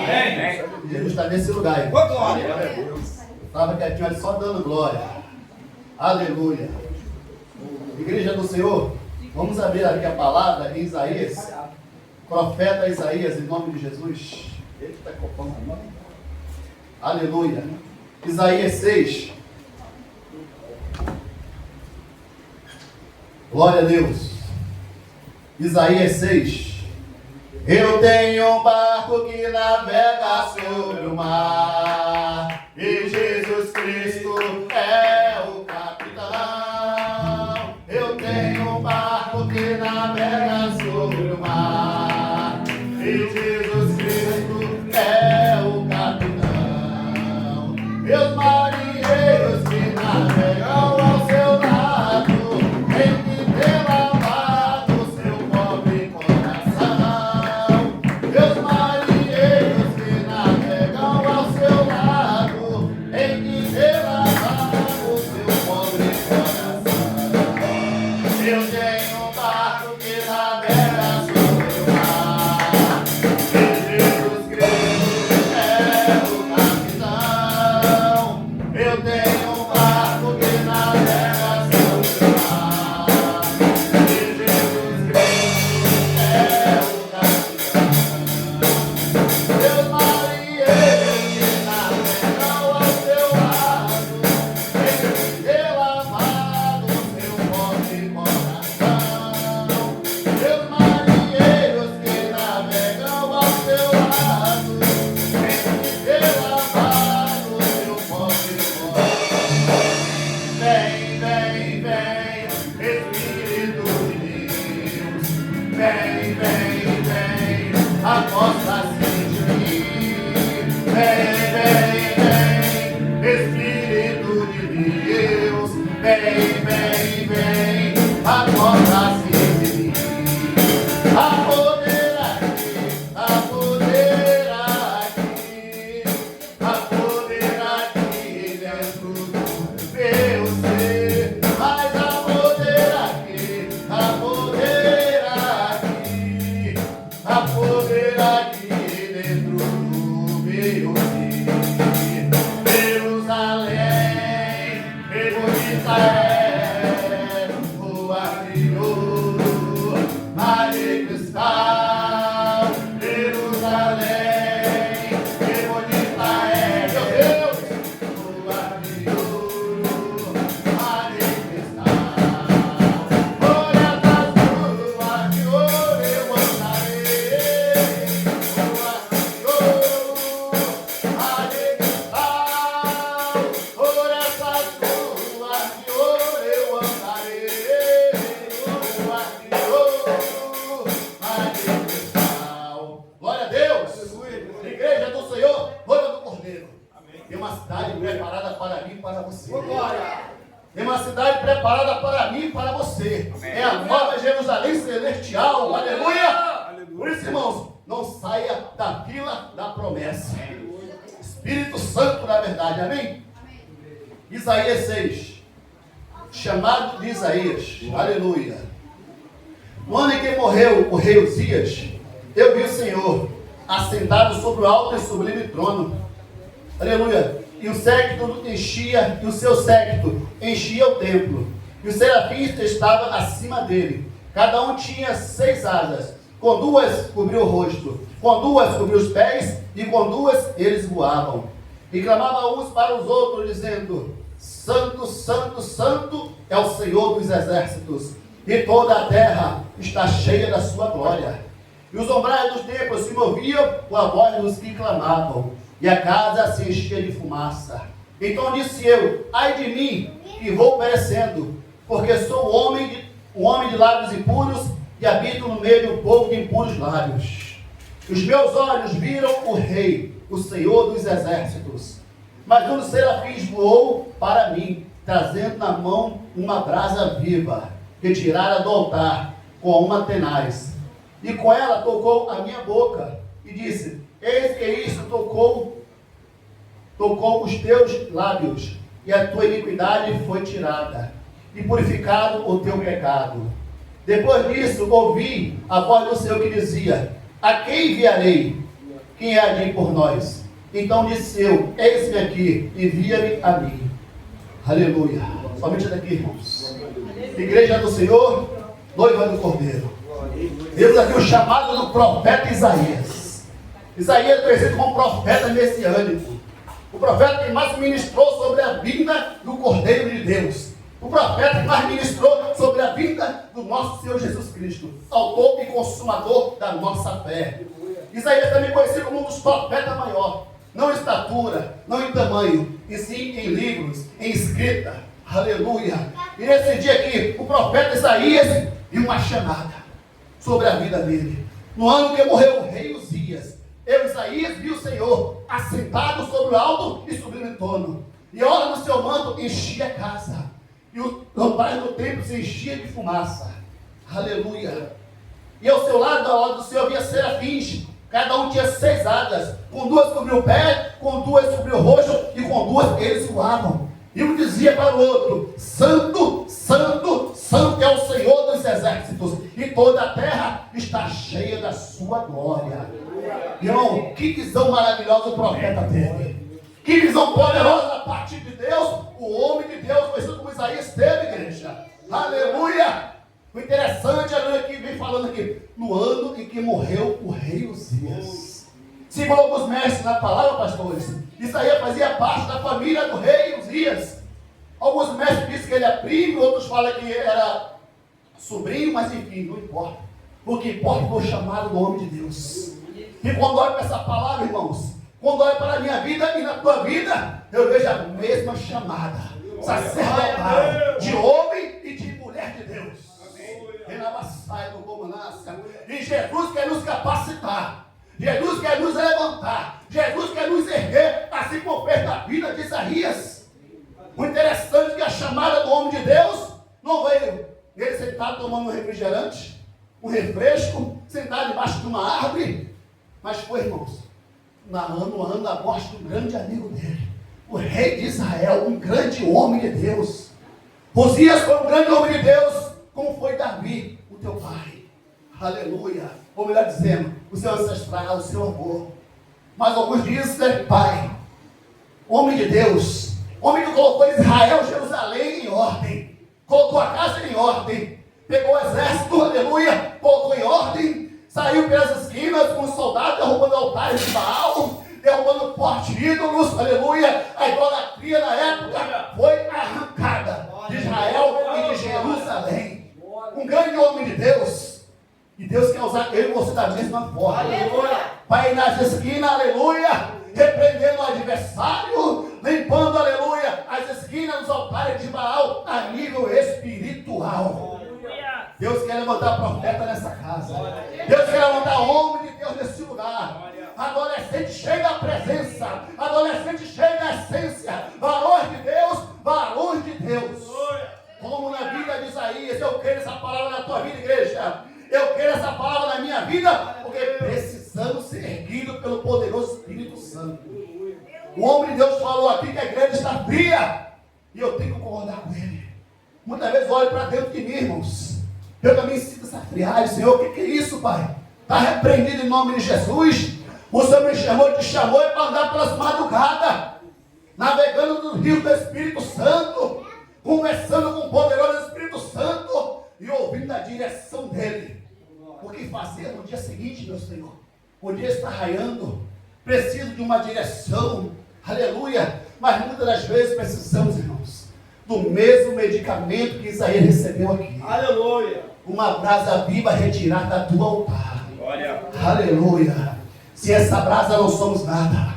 Amém. Jesus está nesse lugar aí. Estava quietinho ali só dando glória. Aleluia. Igreja do Senhor, vamos abrir aqui a palavra em Isaías. Profeta Isaías, em nome de Jesus. Eita, copão. Aleluia. Isaías 6. Glória a Deus. Isaías 6. Eu tenho um barco que navega sobre o mar, e Jesus Cristo é o capitão. Eu tenho um barco que navega sobre o mar, e Jesus Cristo é o capitão. Meus marinheiros que navegam ao seu lado, em que ter lavado seu pobre coração. Meus marinheiros que navegam ao seu lado, em que ter lavado seu pobre coração. Eu tenho um barco que navega sobre o mar, e Jesus Cristo é o capitão. Eu tenho um barco que navega sobre o mar, e Jesus Cristo é o capitão. Meus marinheiros que navegam ao seu lado, tem que ter lavado seu pobre coração. Meus marinheiros que navegam ao seu lado, tem que ter lavado seu pobre coração. Vem, vem, vem, Espírito de Deus. Vem, vem, vem, aposta-se de mim. Vem, vem, vem, Espírito de Deus. Vem, vem, vem, aposta-se de mim. Há poder aqui, há poder aqui, há poder aqui dentro do meu ser. Mas há poder aqui, há poder aqui, há poder aqui dentro do meu ser. Jerusalém, bonita é, rua de ouro, mar de cristal. Jerusalém, bonita é, meu Deus, rua de ouro, mar de cristal. Por essas ruas de ouro eu andarei, rua de ouro, mar de cristal. Por essas ruas de ouro eu andarei, rua de ouro, mar de cristal. Glória a Deus. Igreja do Senhor, noiva do Cordeiro. Tem uma cidade preparada para mim e para você. Tem uma cidade preparada para mim e para você. É a nova Jerusalém celestial. Aleluia. Por isso, irmãos, não saia da fila da promessa. Espírito Santo da verdade. Amém? Isaías 6. Chamado de Isaías. Aleluia. No ano em que morreu o rei Uzias, eu vi o Senhor assentado sobre o alto e sublime trono. Aleluia. E o séquito enchia, e o seu séquito enchia o templo. E os serafins estavam acima dele. Cada um tinha 6 asas. Com 2 cobriu o rosto, com 2 cobriu os pés, e com 2 eles voavam. E clamavam uns para os outros, dizendo: Santo, Santo, Santo é o Senhor dos exércitos, e toda a terra está cheia da sua glória. E os umbrais dos templos se moviam com a voz dos que clamavam, e a casa se enchia de fumaça. Então disse eu: ai de mim, que vou perecendo, porque sou um homem de lábios impuros, e habito no meio de um povo de impuros lábios. Os meus olhos viram o Rei, o Senhor dos exércitos. Mas um dos serafins voou para mim, trazendo na mão uma brasa viva, retirada do altar, com uma tenaz. E com ela tocou a minha boca, e disse: eis que isto tocou os teus lábios, e a tua iniquidade foi tirada, e purificado o teu pecado. Depois disso, ouvi a voz do Senhor que dizia: a quem enviarei? quem há de ir por nós? Então disse eu, eis-me aqui, envia-me a mim. Aleluia. Somente daqui, irmãos. Igreja do Senhor, noiva do Cordeiro. Vemos aqui o chamado do profeta Isaías. Isaías é conhecido como profeta messiânico. O profeta que mais ministrou sobre a vinda do Cordeiro de Deus. O profeta que mais ministrou sobre a vinda do nosso Senhor Jesus Cristo. Autor e consumador da nossa fé. Isaías também conhecido como um dos profetas maior. Não em estatura, não em tamanho, e sim em livros, em escrita. Aleluia. E nesse dia aqui, o profeta Isaías viu uma chamada sobre a vida dele. No ano que morreu o rei Uzias, Isaías viu o Senhor assentado sobre o alto e sublime trono. E a hora do seu manto enchia a casa. E o lamparina do templo se enchia de fumaça. Aleluia. E ao seu lado, ao lado do Senhor, havia serafins. Cada um tinha 6 asas. Com 2 cobriu o pé, com 2 cobriu o rosto, e com 2 eles voavam. E um dizia para o outro: Santo, Santo, Santo é o Senhor dos exércitos, e toda a terra está cheia da sua glória. Irmão, que visão maravilhosa o profeta teve. Que visão poderosa da parte de Deus, o homem de Deus, conhecido como Isaías, teve, igreja. Aleluia! O interessante é que vem falando aqui, no ano em que morreu o rei Uzias. Segundo alguns mestres na palavra, pastores, Isaías fazia parte da família do rei Uzias. Alguns mestres dizem que ele é primo, outros falam que era sobrinho, mas enfim, não importa. O que importa foi o chamado do homem de Deus. E quando olho para essa palavra, irmãos, quando olho para a minha vida e na tua vida, eu vejo a mesma chamada sacerdotal de homem e de mulher de Deus. E Jesus quer nos capacitar. Jesus quer nos levantar. Jesus quer nos erguer, assim como fez na vida de Isaías. O interessante é que a chamada do homem de Deus não veio ele sentado tomando um refrigerante, um refresco, sentado debaixo de uma árvore, mas foi, irmãos, no ano da morte do grande amigo dele, o rei de Israel, um grande homem de Deus. Uzias foi um grande homem de Deus, como foi Davi, o teu pai. Aleluia. Ou melhor dizendo, o seu ancestral, o seu avô. Mas alguns dizem, pai, homem de Deus, homem que colocou Israel, Jerusalém em ordem, colocou a casa em ordem, pegou o exército, aleluia, colocou em ordem, saiu pelas esquinas com os soldados, derrubando altares de Baal, derrubando fortes ídolos, aleluia. A idolatria na época foi arrancada de Israel e de Jerusalém. Um grande homem de Deus. E Deus quer usar eu e você da mesma forma. Aleluia. Vai nas esquinas, aleluia, repreendendo o adversário, limpando, aleluia, as esquinas dos altares de Baal a nível espiritual. Deus quer levantar profeta nessa casa. Deus quer levantar homem de Deus nesse lugar. Adolescente cheio da presença, adolescente cheio da essência, varões de Deus, varões de Deus. Como na vida de Isaías, eu quero essa palavra na tua vida, igreja. Eu quero essa palavra na minha vida, porque precisamos ser erguidos pelo poderoso Espírito Santo. O homem de Deus falou aqui que a igreja está fria, e eu tenho que concordar com ele. Muitas vezes eu olho para dentro de mim, irmãos. Eu também sinto essa friagem. Senhor, o que é isso, Pai? Está repreendido em nome de Jesus. O Senhor me chamou, te chamou para andar pelas madrugadas, navegando no rio do Espírito Santo, conversando com o poderoso Espírito Santo e ouvindo a direção dele. O que fazer no dia seguinte, meu Senhor? O dia está raiando, preciso de uma direção, aleluia. Mas muitas das vezes precisamos, irmãos, do mesmo medicamento que Isaías recebeu aqui. Aleluia. Uma brasa viva retirada do altar. Glória. Aleluia. Se essa brasa não somos nada,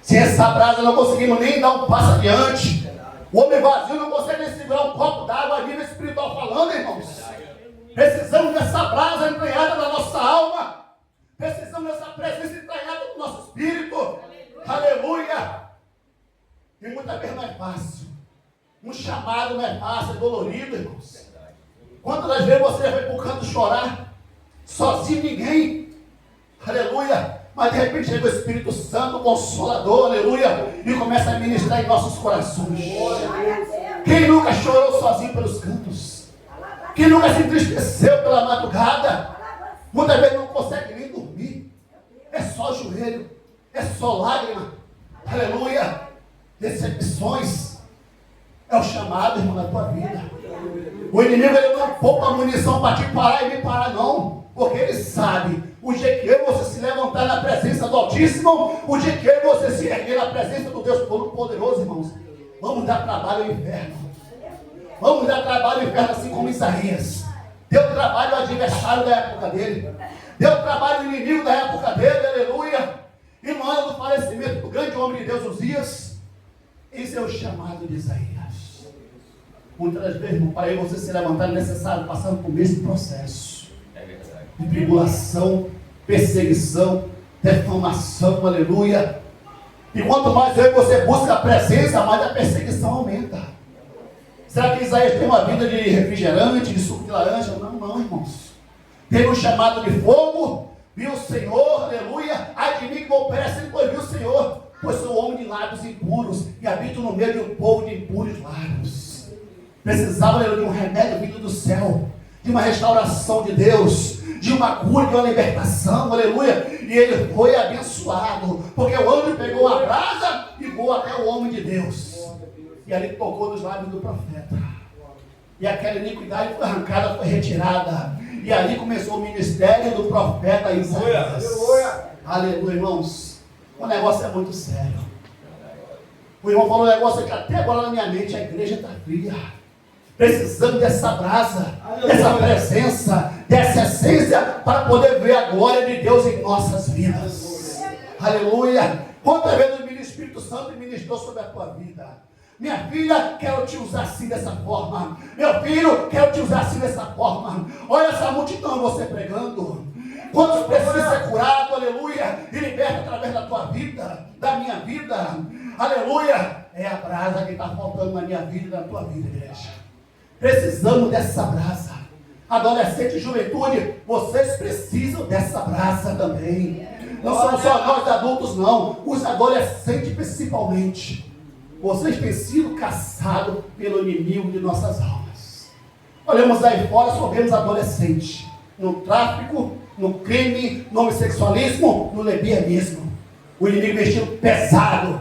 se essa brasa não conseguimos nem dar um passo adiante, o homem vazio não consegue nem segurar um copo d'água a nível espiritual falando, irmãos. Precisamos dessa brasa entranhada na nossa alma. Precisamos dessa presença entranhada no nosso espírito. Aleluia. E muitas vezes não é fácil. Um chamado não é fácil, é dolorido, irmãos. Quantas vezes você já foi para o canto chorar, sozinho, ninguém? Aleluia. Mas de repente chega o Espírito Santo, o Consolador, aleluia, e começa a ministrar em nossos corações. Quem nunca chorou sozinho pelos cantos? Quem nunca se entristeceu pela madrugada? Muitas vezes não consegue nem dormir. é só joelho, é só lágrima, aleluia, decepções, é o chamado, irmão, da tua vida. O inimigo, ele não poupa munição para te parar e me parar, não, porque ele sabe, o dia que você se levantar na presença do Altíssimo, o dia que você se erguer na presença do Deus Todo-Poderoso, irmãos, vamos dar trabalho ao inferno, vamos dar trabalho ao inferno, assim como Isaías, deu trabalho ao adversário da época dele, deu trabalho ao inimigo da época dele, aleluia, e no ano do falecimento do grande homem de Deus, Uzias, esse é o chamado de Isaías. Muitas vezes, irmão, para você se levantar é necessário passar por mesmo processo de tribulação, perseguição, defamação, aleluia. E quanto mais você busca a presença, mais a perseguição aumenta. Será que Isaías tem uma vida de refrigerante, de suco de laranja? Não, não, irmãos. Teve um chamado de fogo, viu o Senhor, aleluia. Ai de mim que vou perecer, pois viu o Senhor, pois sou homem de lábios impuros e habito no meio de um povo de impuros lábios. Precisava de um remédio vindo do céu, de uma restauração de Deus, de uma cura, de uma libertação, aleluia. E ele foi abençoado, porque o anjo pegou a brasa e voou até o homem de Deus. E ali tocou nos lábios do profeta. E aquela iniquidade foi arrancada, foi retirada. E ali começou o ministério do profeta Isaías. Aleluia, irmãos. O negócio é muito sério. O irmão falou um negócio que até agora na minha mente a igreja está fria. Precisamos dessa brasa, dessa presença, dessa essência, para poder ver a glória de Deus em nossas vidas. Aleluia. Quantas vezes o Espírito Santo ministrou sobre a tua vida? Minha filha, quero te usar assim dessa forma. Meu filho, quero te usar assim dessa forma. Olha essa multidão você pregando. Quantos precisam ser curados, aleluia, e liberta através da tua vida, da minha vida. Aleluia. É a brasa que está faltando na minha vida e na tua vida, igreja. Precisamos dessa brasa. Adolescente e juventude, vocês precisam dessa brasa também. Não somos só nós adultos, não. Os adolescentes principalmente. Vocês têm sido caçados pelo inimigo de nossas almas. Olhamos aí fora, só vemos adolescentes. No tráfico, no crime, no homossexualismo, no lesbianismo. O inimigo investiu pesado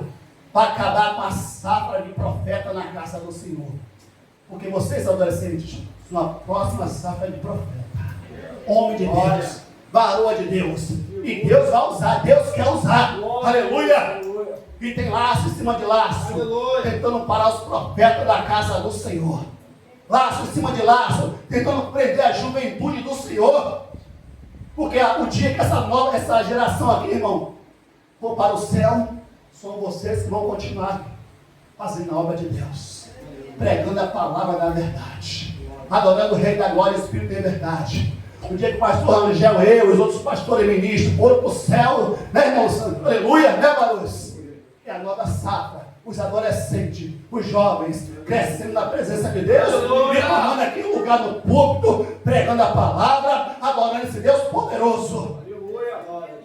para acabar com a safra de profeta na casa do Senhor. Porque vocês, adolescentes, são a próxima safra de profeta. Homem de Deus, varoa de Deus. E Deus vai usar, Deus quer usar. Aleluia! E tem laço em cima de laço, tentando parar os profetas da casa do Senhor. Laço em cima de laço, tentando prender a juventude do Senhor. Porque o dia que essa geração aqui, irmão, for para o céu, são vocês que vão continuar fazendo a obra de Deus. Pregando a palavra da verdade, adorando o Rei da Glória e Espírito de verdade. O dia que o pastor Angel, eu, os outros pastores e ministros foram para o céu, né, irmãos? Aleluia, né, barulhos? É a nova safra, os adolescentes, os jovens, crescendo na presença de Deus, e tomando aqui um lugar no púlpito, pregando a palavra, adorando esse Deus poderoso.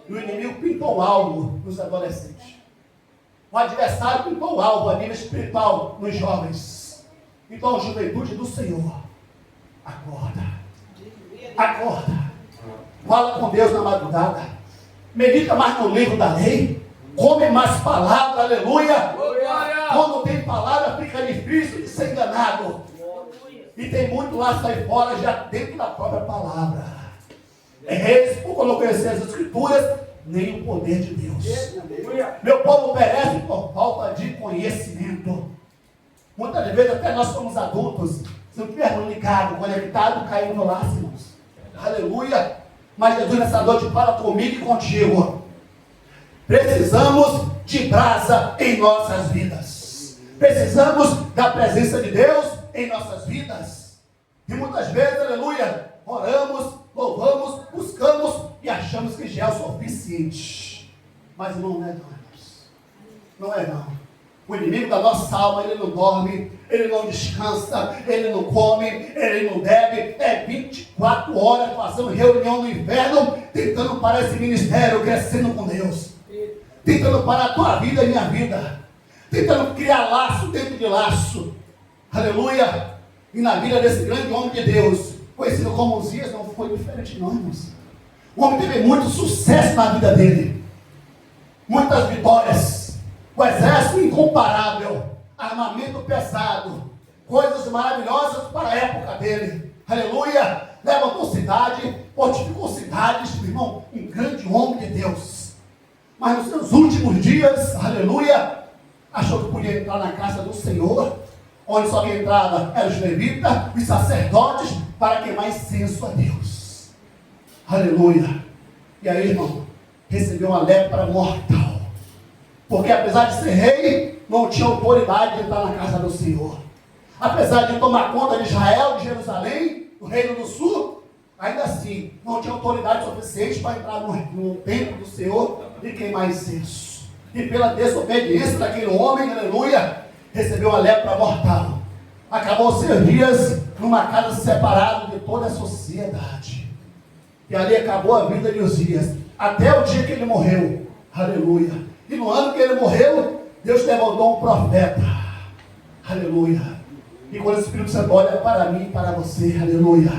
E o inimigo pintou algo nos adolescentes. O adversário pintou algo a nível espiritual nos jovens. Então, a juventude do Senhor, acorda, acorda, fala com Deus na madrugada, medita mais no livro da lei, come mais palavra, aleluia. Quando tem palavra, fica difícil de ser enganado, e tem muito lá sai fora, já dentro da própria palavra. Eis, por não conhecer as Escrituras, nem o poder de Deus. Meu povo perece por falta de conhecimento. Muitas vezes até nós somos adultos, se não estivermos ligados, conectados, caímos no laço, irmãos. Aleluia! Mas Jesus nessa noite fala comigo e contigo. Precisamos de brasa em nossas vidas. Precisamos da presença de Deus em nossas vidas. E muitas vezes, aleluia, oramos, louvamos, buscamos e achamos que já é o suficiente. Mas não é não, irmãos. Não é não. O inimigo da nossa alma, ele não dorme, ele não descansa, ele não come, ele não bebe. É 24 horas fazendo reunião no inferno, tentando parar esse ministério, crescendo com Deus. Tentando parar a tua vida e minha vida. Tentando criar laço dentro de laço. Aleluia! E na vida desse grande homem de Deus, conhecido como Uzias, não foi diferente não, irmãos. O homem teve muito sucesso na vida dele. Muitas vitórias. O exército incomparável. Armamento pesado. Coisas maravilhosas para a época dele. Aleluia. Levantou cidade, fortificou cidades, meu irmão, um grande homem de Deus. Mas nos seus últimos dias, aleluia, achou que podia entrar na casa do Senhor, onde só quem entrava eram os levitas, os sacerdotes, para queimar incenso a Deus. Aleluia. E aí, irmão, recebeu uma lepra mortal. Porque apesar de ser rei, não tinha autoridade de entrar na casa do Senhor. Apesar de tomar conta de Israel, de Jerusalém, do reino do sul, ainda assim, não tinha autoridade suficiente para entrar no templo do Senhor e queimar incenso. E pela desobediência daquele homem, aleluia, recebeu uma lepra mortal. Acabou seus dias numa casa separada de toda a sociedade. E ali acabou a vida de Uzias, até o dia que ele morreu. Aleluia. E no ano que ele morreu, Deus levantou um profeta. Aleluia. E quando o Espírito Santo olha para mim e para você, aleluia,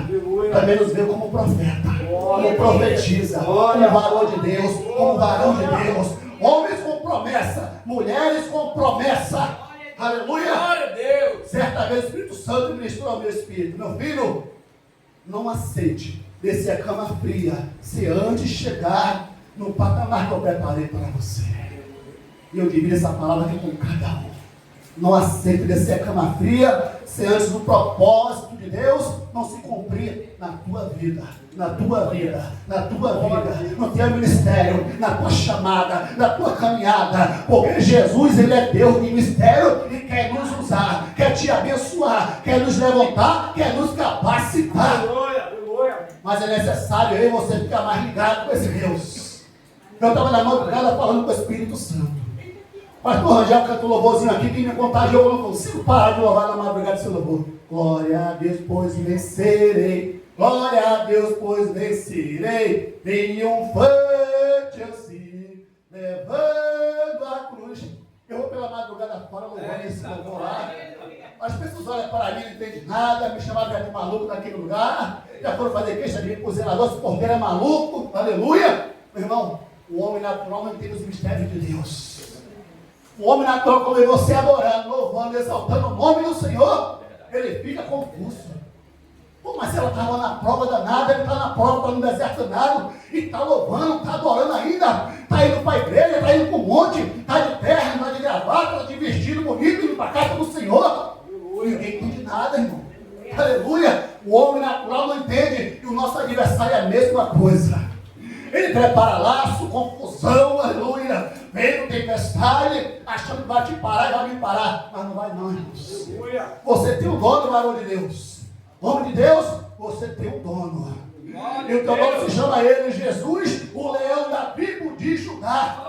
também nos vê como profeta, como profetiza, como varão de Deus, como varão de Deus, homens com promessa, mulheres com promessa, aleluia. Glória a Deus. Certa vez o Espírito Santo ministrou ao meu espírito: meu filho, não aceite descer a cama fria, se antes chegar no patamar que eu preparei para você. E eu divido essa palavra aqui com cada um. Não aceite descer a cama fria, se antes o propósito de Deus não se cumprir na tua vida, na tua vida, na tua vida, no teu ministério, na tua chamada, na tua caminhada, porque Jesus, Ele é Deus de mistério e quer nos usar, quer te abençoar, quer nos levantar, quer nos capacitar. Mas é necessário eu e você ficar mais ligado com esse Deus. Eu estava na madrugada falando com o Espírito Santo. Pastor Rangel canta um louvorzinho aqui, que me contagiou, eu não consigo parar de louvar na madrugada esse louvor. Glória a Deus, pois vencerei. Glória a Deus, pois vencerei. Triunfante assim, levando a cruz. Eu vou pela madrugada fora louvando esse louvor lá. As pessoas olham para mim, não entendem nada, me chamaram de maluco naquele lugar. Já foram fazer queixa de mim por zelador, esse porteiro é maluco. Aleluia. Meu irmão, o homem natural não entende os mistérios de Deus. O homem natural, quando vê você adorando, louvando, exaltando o nome do Senhor, ele fica confuso. Pô, mas ela estava na prova danada, ele está na prova, está no deserto danado, e está louvando, está adorando ainda, está indo para a igreja, está indo para o monte, está de terra, está de gravata, está de vestido bonito, indo para a casa do Senhor. Ninguém entende nada, irmão. Aleluia. O homem natural não entende que o nosso adversário é a mesma coisa. Ele prepara laço, confusão, aleluia. Vem tempestade, achando que vai te parar e vai me parar. Mas não vai não, irmãos. Você tem um dono, varão de Deus. Homem de Deus, você tem um dono. E o teu dono se chama ele, Jesus, o leão da tribo de Judá.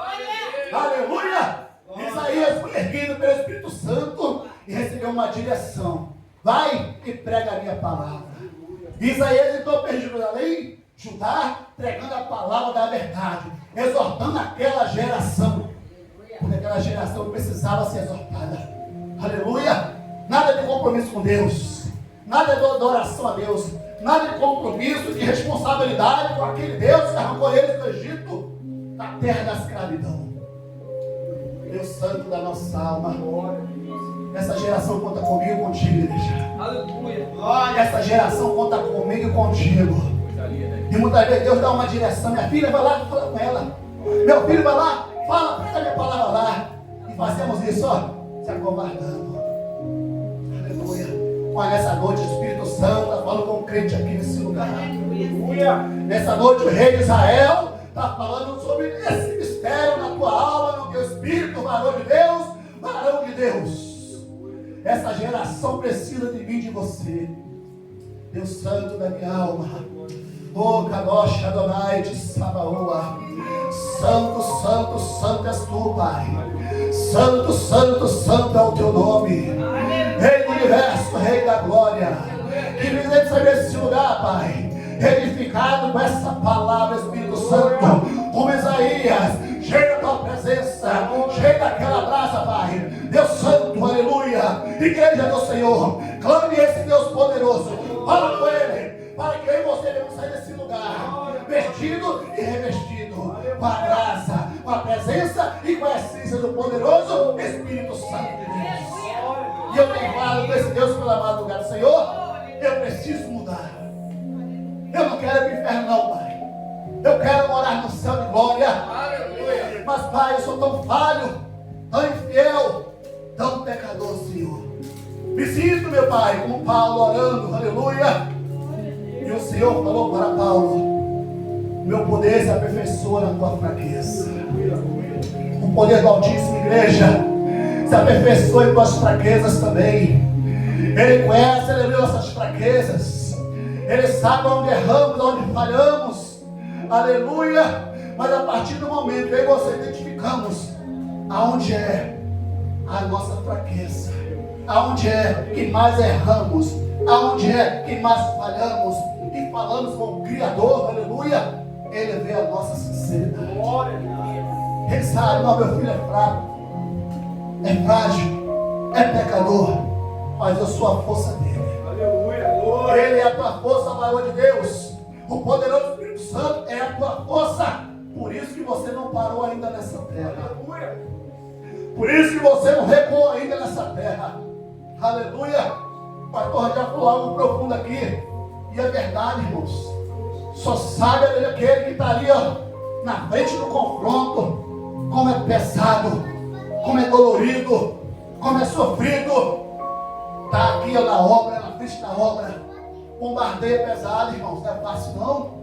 Aleluia. Isaías foi erguido pelo Espírito Santo e recebeu uma direção. Vai e prega a minha palavra. Isaías então para Jerusalém, Judá, pregando a palavra da verdade, exortando aquela geração, porque aquela geração precisava ser exortada. Aleluia. Nada de compromisso com Deus, nada de adoração a Deus, nada de compromisso, de responsabilidade com aquele Deus que arrancou eles do Egito, da terra da escravidão. Deus Santo da nossa alma, essa geração conta comigo e contigo, igreja. Aleluia. Essa geração conta comigo e contigo. E muitas vezes Deus dá uma direção. Minha filha vai lá, fala com ela. Meu filho vai lá, fala, pega a minha palavra lá. E fazemos isso, ó, se acovardando. Aleluia. Mas nessa noite o Espírito Santo está falando com o crente aqui nesse lugar. Aleluia. Nessa noite o rei de Israel está falando sobre esse mistério na tua alma, no teu espírito, varão de Deus, varão de Deus. Essa geração precisa de mim, de você. Deus Santo da minha alma. Oh, Kadosh Adonai de Sabaoa. Santo, santo, santo és tu, Pai. Santo, santo, santo é o teu nome. Rei do universo, Rei da glória. Que visite saber esse lugar, Pai. Edificado com essa palavra, Espírito Santo. Como Isaías, cheio da tua presença, cheio daquela graça, Pai. Deus Santo, aleluia. Igreja do Senhor, clame esse Deus poderoso. Fala com Ele, para que eu e você devemos sair desse lugar vestido e com a essência do poderoso Espírito Santo de Deus. E eu tenho falado com esse Deus pela madrugada: Senhor, eu preciso mudar. Eu não quero ir para o inferno não, Pai. Eu quero morar no céu de glória. Aleluia. Mas, Pai, eu sou tão falho, tão infiel, tão pecador, Senhor. Me sinto, meu Pai, como Paulo orando, aleluia. E o Senhor falou para Paulo: meu poder se aperfeiçoa na tua fraqueza. O poder do Altíssimo, igreja, se aperfeiçoa em tuas fraquezas também. Ele conhece, aleluia, nossas fraquezas. Ele sabe onde erramos, onde falhamos, aleluia. Mas a partir do momento que eu e você identificamos aonde é a nossa fraqueza, aonde é que mais erramos, aonde é que mais falhamos, e falamos com o Criador, aleluia, Ele vê a nossa sinceridade. Ele sabe: não, meu filho é fraco, é frágil, é pecador, mas eu sou a força dele. Ele é a tua força, maior de Deus. O poderoso Espírito Santo é a tua força. Por isso que você não parou ainda nessa terra. Por isso que você não recuou ainda nessa terra. Aleluia. O pastor já falou algo profundo aqui. E é verdade, irmãos. Só sabe aquele que está ali, ó, na frente do confronto, como é pesado, como é dolorido, como é sofrido. Está aqui, ó, na obra, na frente da obra. Bombardeio pesado, irmãos. Não é fácil não.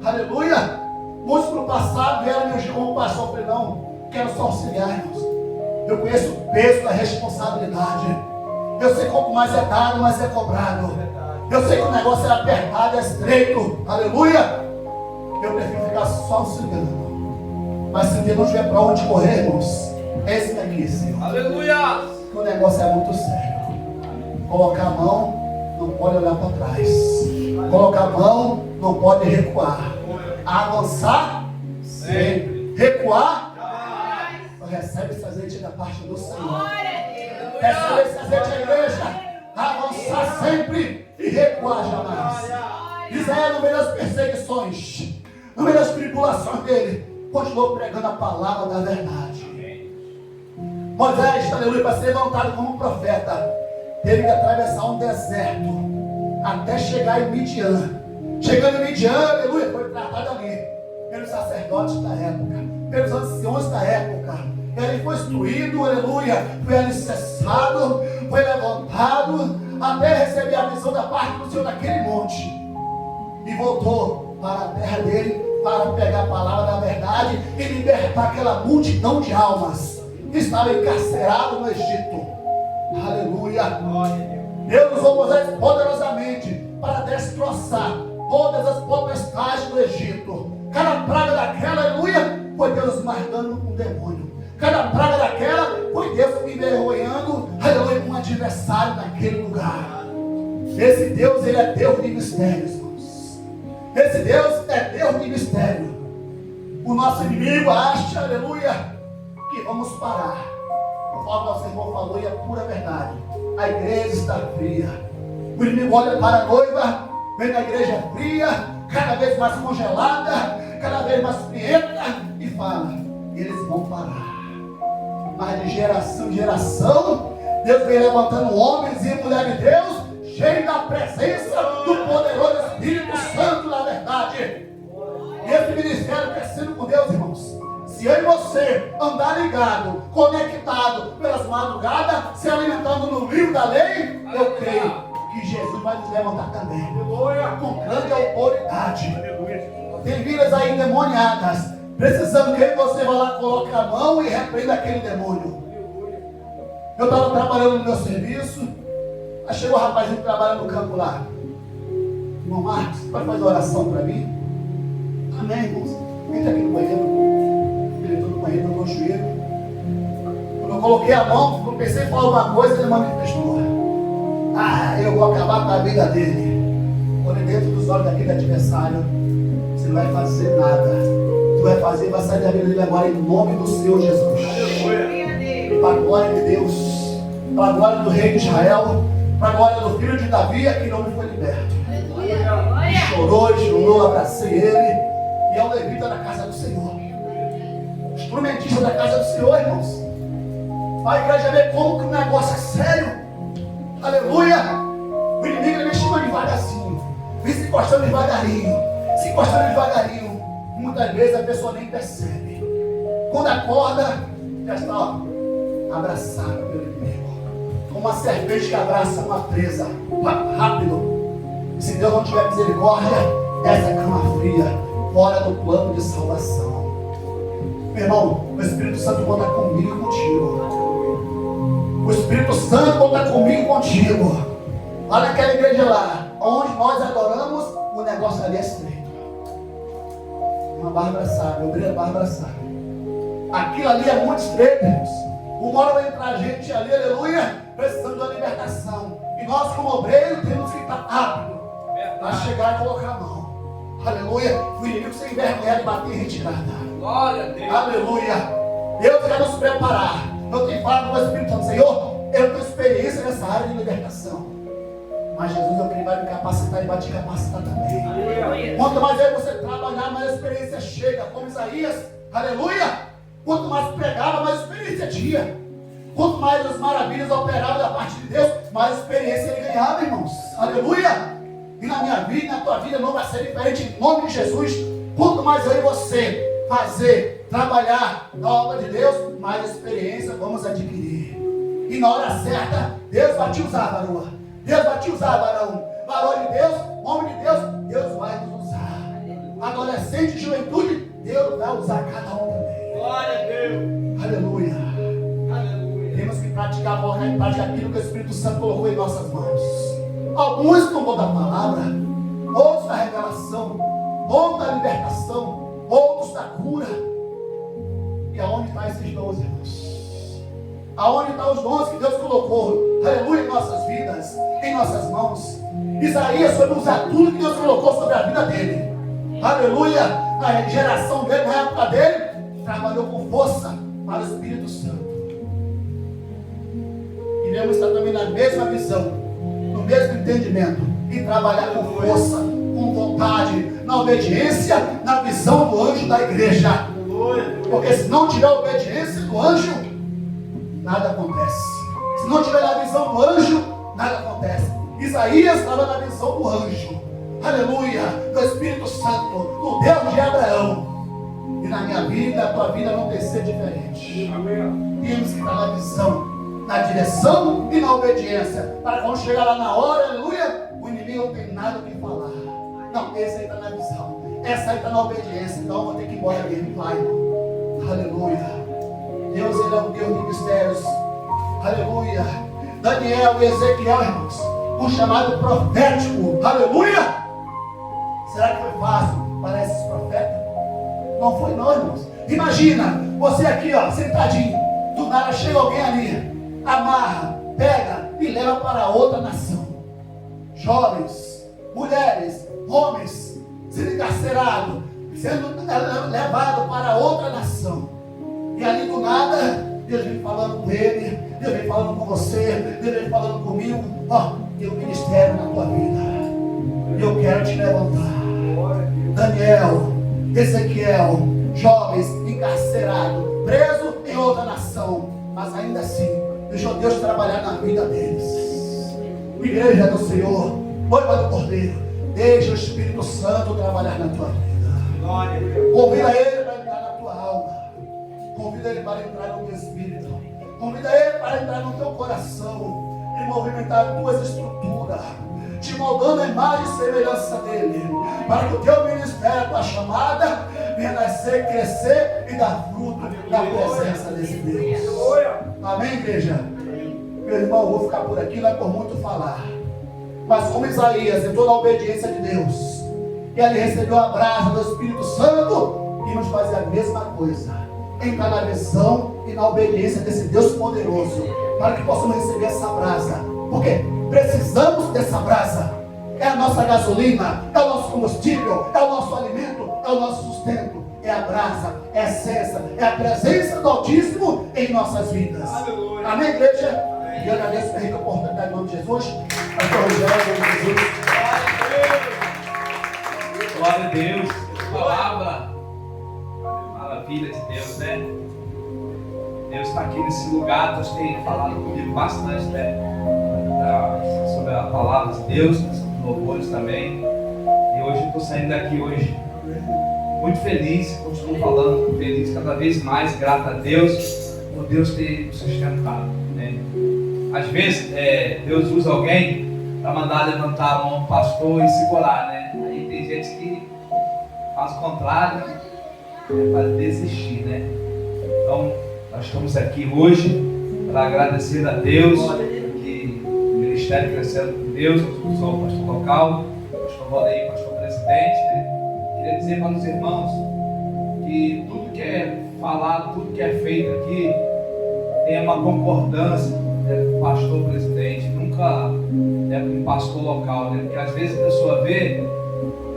Aleluia. Muitos no passado vieram me ungir como pastor. Eu falei: não, quero só auxiliar, irmãos. Eu conheço o peso da responsabilidade. Eu sei quanto mais é dado, mais é cobrado. Eu sei que o negócio é apertado, é estreito. Aleluia. Eu prefiro ficar só auxiliando. Mas se Deus não tiver para onde correr, irmãos, esse aqui, Senhor. Aleluia. Que o negócio é muito sério. Colocar a mão, não pode olhar para trás. Colocar a mão, não pode recuar. Avançar sempre. Recuar jamais. Recebe esse azeite da parte do Senhor. Recebe esse azeite da igreja. Avançar sempre e recuar jamais. Israel, no meio das perseguições, no meio das tribulações dele, continuou pregando a palavra da verdade. Moisés, aleluia, para ser levantado como profeta, teve que atravessar um deserto até chegar em Midian. Chegando em Midian, aleluia, foi tratado ali pelos sacerdotes da época, pelos anciões da época. Ele foi instruído, aleluia, foi alicerçado, foi levantado, até receber a missão da parte do Senhor naquele monte. E voltou para a terra dele, para pegar a palavra da verdade e libertar aquela multidão de almas que estava encarcerado no Egito. Aleluia. Deus usou Moisés poderosamente para destroçar todas as potestades do Egito. Cada praga daquela, aleluia, foi Deus marcando um demônio. Cada praga daquela foi Deus envergonhando, aleluia, um adversário naquele lugar. Esse Deus, ele é Deus de mistérios, irmãos. Esse Deus é Deus de mistério. O nosso inimigo acha, aleluia, que vamos parar. Conforme nosso irmão falou, e é pura verdade. A igreja está fria. O inimigo olha para a noiva, vem a igreja fria, cada vez mais congelada, cada vez mais frienta, e fala: eles vão parar. Mas de geração em geração, Deus vem levantando homens e mulheres de Deus, cheios da presença do poderoso Espírito Santo, na verdade. E esse ministério crescendo com Deus, irmãos. Se eu e você andar ligado, conectado pelas madrugadas, se alimentando no rio da lei, eu creio que Jesus vai nos levantar também, com grande autoridade. Tem vidas aí endemoniadas, precisando que você vá lá, coloque a mão e repreenda aquele demônio. Eu estava trabalhando no meu serviço, aí chegou um rapazinho que trabalha no campo lá. Irmão Marcos, pode fazer uma oração para mim? Amém, irmãos. Entra aqui no banheiro. Ele entrou no banheiro, no joelho. Quando eu coloquei a mão, eu pensei em falar alguma coisa, ele manifestou: ah, eu vou acabar com a vida dele. Olhei dentro dos olhos daquele adversário. Você não vai fazer nada. Tu vai fazer, vai sair da vida dele agora, em nome do Senhor Jesus. Para a glória de Deus, para a glória do rei de Israel, para a glória do filho de Davi, aquele homem foi liberto. Chorou, abracei ele, e é um levita na casa do Senhor. instrumentista da casa do Senhor, irmãos. A igreja vê como que o negócio é sério. Aleluia. O inimigo ele chama devagarzinho, vem se encostando devagarinho, se encostando devagarinho. Muitas vezes a pessoa nem percebe. Quando acorda, já está abraçado pelo inimigo, como uma serpente que abraça uma presa. Rápido. Se Deus não tiver misericórdia, essa cama fria, fora do plano de salvação. Meu irmão, o Espírito Santo conta comigo e contigo. O Espírito Santo conta comigo e contigo. Olha aquela igreja lá, onde nós adoramos, o negócio ali é estreito. Uma Bárbara sabe, obreira Bárbara sabe. Aquilo ali é muito estreito, irmãos. Uma hora vai entrar gente ali, aleluia, precisando de uma libertação. E nós, como obreiros, temos que estar rápido para chegar e colocar a mão. Aleluia. O inimigo sem envergonhar e bater em retirada. Glória a Deus. Aleluia. Deus quer nos preparar. Eu tenho falado com o Espírito Santo, Senhor, eu tenho experiência nessa área de libertação. Mas Jesus, eu creio, vai me capacitar e vai te capacitar também. Aleluia. Quanto mais aí você trabalhar, mais a experiência chega. Como Isaías, aleluia. Quanto mais pregava, mais experiência tinha. Quanto mais as maravilhas operavam da parte de Deus, mais experiência ele ganhava, irmãos. Aleluia. E na minha vida, na tua vida, não vai ser diferente em nome de Jesus. Quanto mais eu e você fazer, trabalhar na obra de Deus, mais experiência vamos adquirir. E na hora certa, Deus vai te usar, varoa. Deus vai te usar, varão. Varão de Deus, homem de Deus, Deus vai nos usar. Adolescente, juventude, Deus vai usar cada um também. Glória a Deus. Aleluia. Aleluia. Temos que praticar, colocar em prática aquilo que o Espírito Santo colocou em nossas mãos. Alguns tomou da palavra, outros da revelação, outros da libertação, outros da cura. E aonde estão esses dons, irmãos? Aonde estão os dons que Deus colocou, aleluia, em nossas vidas, em nossas mãos? Isaías foi usar tudo que Deus colocou sobre a vida dele. Aleluia, na geração dele, na época dele, trabalhou com força para o Espírito Santo. Iremos estar também na mesma visão, no mesmo entendimento, e trabalhar com força, com vontade, na obediência, na visão do anjo da igreja. Porque se não tiver obediência do anjo, nada acontece. Se não tiver na visão do anjo, nada acontece. Isaías estava na visão do anjo. Aleluia, do Espírito Santo, do Deus de Abraão. E na minha vida, a tua vida não tem que ser diferente. Amém. Temos que estar na visão, na direção e na obediência. Para quando chegar lá na hora, aleluia, o inimigo não tem nada o que falar. Não, esse aí está na visão. Essa aí está na obediência. Então eu vou ter que ir embora mesmo. Vai, irmão. Aleluia. Deus, ele é um Deus de mistérios. Aleluia. Daniel e Ezequiel, irmãos, um chamado profético. Aleluia. Será que foi fácil para esses profetas? Não foi não, irmãos. Imagina, você aqui, ó, sentadinho. Do nada chega alguém ali, amarra, pega e leva para outra nação. Jovens, mulheres, homens, sendo encarcerados, sendo levado para outra nação. E ali do nada, Deus vem falando com ele, Deus vem falando com você, Deus vem falando comigo. Ó, tem um ministério na tua vida. Eu quero te levantar. Daniel, Ezequiel, jovens encarcerados, presos em outra nação, mas ainda assim, deixou Deus trabalhar na vida deles. Igreja do Senhor, noiva do Cordeiro, deixa o Espírito Santo trabalhar na tua vida. Convida ele para entrar na tua alma. Convida ele para entrar no teu espírito. Convida ele para entrar no teu coração e movimentar as tuas estruturas, te moldando a imagem e semelhança dele, para que o teu ministério, a tua chamada, venha nascer, crescer e dar fruto na presença desse Deus. Amém, igreja? Meu irmão, eu vou ficar por aqui, não é por muito falar. Mas como Isaías entrou na obediência de Deus, e ele recebeu a brasa do Espírito Santo, e nos fazer a mesma coisa. Entrar na visão e na obediência desse Deus poderoso, para que possamos receber essa brasa. Porque precisamos dessa brasa. É a nossa gasolina, é o nosso combustível, é o nosso alimento, é o nosso sustento. É a brasa, é a essência, é a presença do Altíssimo em nossas vidas. Aleluia. Amém, igreja? Amém. E eu agradeço pela rica oportunidade em nome de Jesus. Pastor Rogério, em nome de Jesus. Glória a Deus. Palavra. Maravilha. maravilha de Deus, né? Deus está aqui nesse lugar. Deus tem falado comigo bastante, né? Sobre a palavra de Deus, sobre os louvores também. E hoje eu estou saindo daqui hoje muito feliz, continuo falando feliz cada vez mais, grato a Deus por Deus ter sustentado, né? Às vezes Deus usa alguém para mandar levantar a mão do pastor e segurar, né? Aí tem gente que faz o contrário, para desistir, né? Então nós estamos aqui hoje para agradecer a Deus que o ministério crescendo com Deus. Eu sou o pastor local, pastor Valdeir, pastor presidente, né? Queria dizer para os irmãos que tudo que é falado, tudo que é feito aqui tem uma concordância, né, com o pastor presidente, nunca é com o pastor local, né? Porque às vezes a pessoa vê,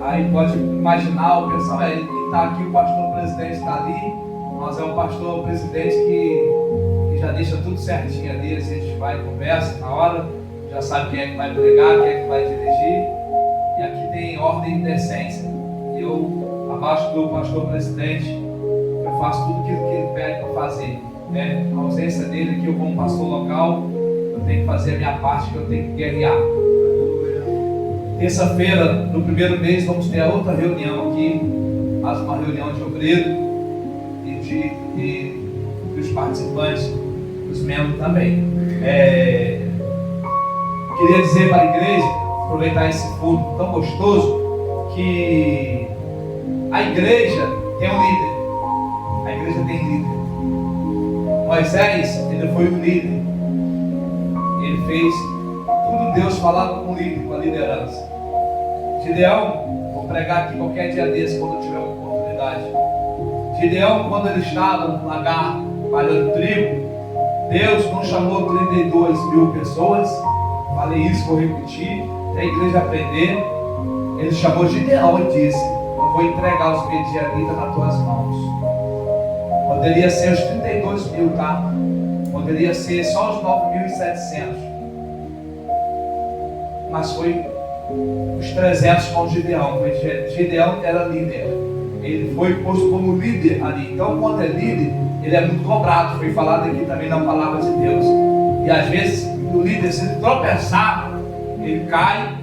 aí pode imaginar ou pensar, ele está aqui, o pastor presidente está ali, mas é um pastor presidente que já deixa tudo certinho ali, a gente vai e conversa na hora, já sabe quem é que vai pregar, quem é que vai dirigir, e aqui tem ordem e decência. Eu, abaixo do pastor presidente, eu faço tudo aquilo que ele pede para fazer, né? A ausência dele aqui, eu como pastor local, eu tenho que fazer a minha parte, que eu tenho que guerrear. Terça-feira, no primeiro mês, vamos ter a outra reunião aqui, mais uma reunião de obreiro e dos participantes, dos membros também. Queria dizer para a igreja, aproveitar esse culto tão gostoso, que a igreja tem um líder. A igreja tem líder. Moisés, ele foi um líder. Ele fez tudo Deus falava com o líder, com a liderança. Gideão, vou pregar aqui qualquer dia desse, quando eu tiver uma oportunidade. Gideão, quando ele estava no lagar, palhando trigo, Deus não chamou 32 mil pessoas. Falei isso, vou repetir, para a igreja aprender. Ele chamou Gideão e disse: eu vou entregar os medianitas nas tuas mãos. Poderia ser os 32 mil, tá? Poderia ser só os 9.700. Mas foi os 300 com Gideão. Gideão era líder. Ele foi posto como líder ali. Então, quando é líder, ele é muito cobrado. Foi falado aqui também na palavra de Deus. E às vezes, o líder, se ele tropeçar, ele cai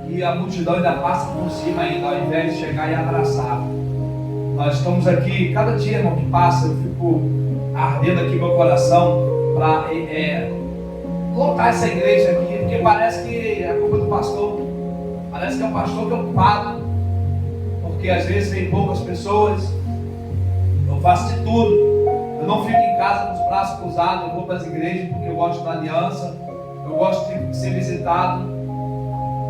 e a multidão ainda passa por cima ainda, ao invés de chegar e abraçar. Nós estamos aqui, cada dia, irmão, que passa, eu fico ardendo aqui meu coração para lotar essa igreja aqui, porque parece que é a culpa do pastor. Parece que é o pastor que é o culpado, porque às vezes vem poucas pessoas. Eu faço de tudo. Eu não fico em casa com os braços cruzados. Eu vou para as igrejas porque eu gosto da aliança. Eu gosto de ser visitado.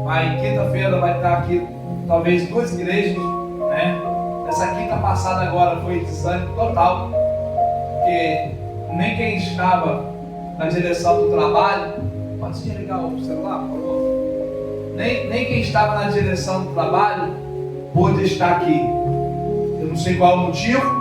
Mas quinta-feira vai estar aqui talvez 2 igrejas, né? Essa quinta passada agora foi desânimo total, porque nem quem estava na direção do trabalho, pode desligar o celular, por favor? Nem quem estava na direção do trabalho pôde estar aqui. Eu não sei qual é o motivo,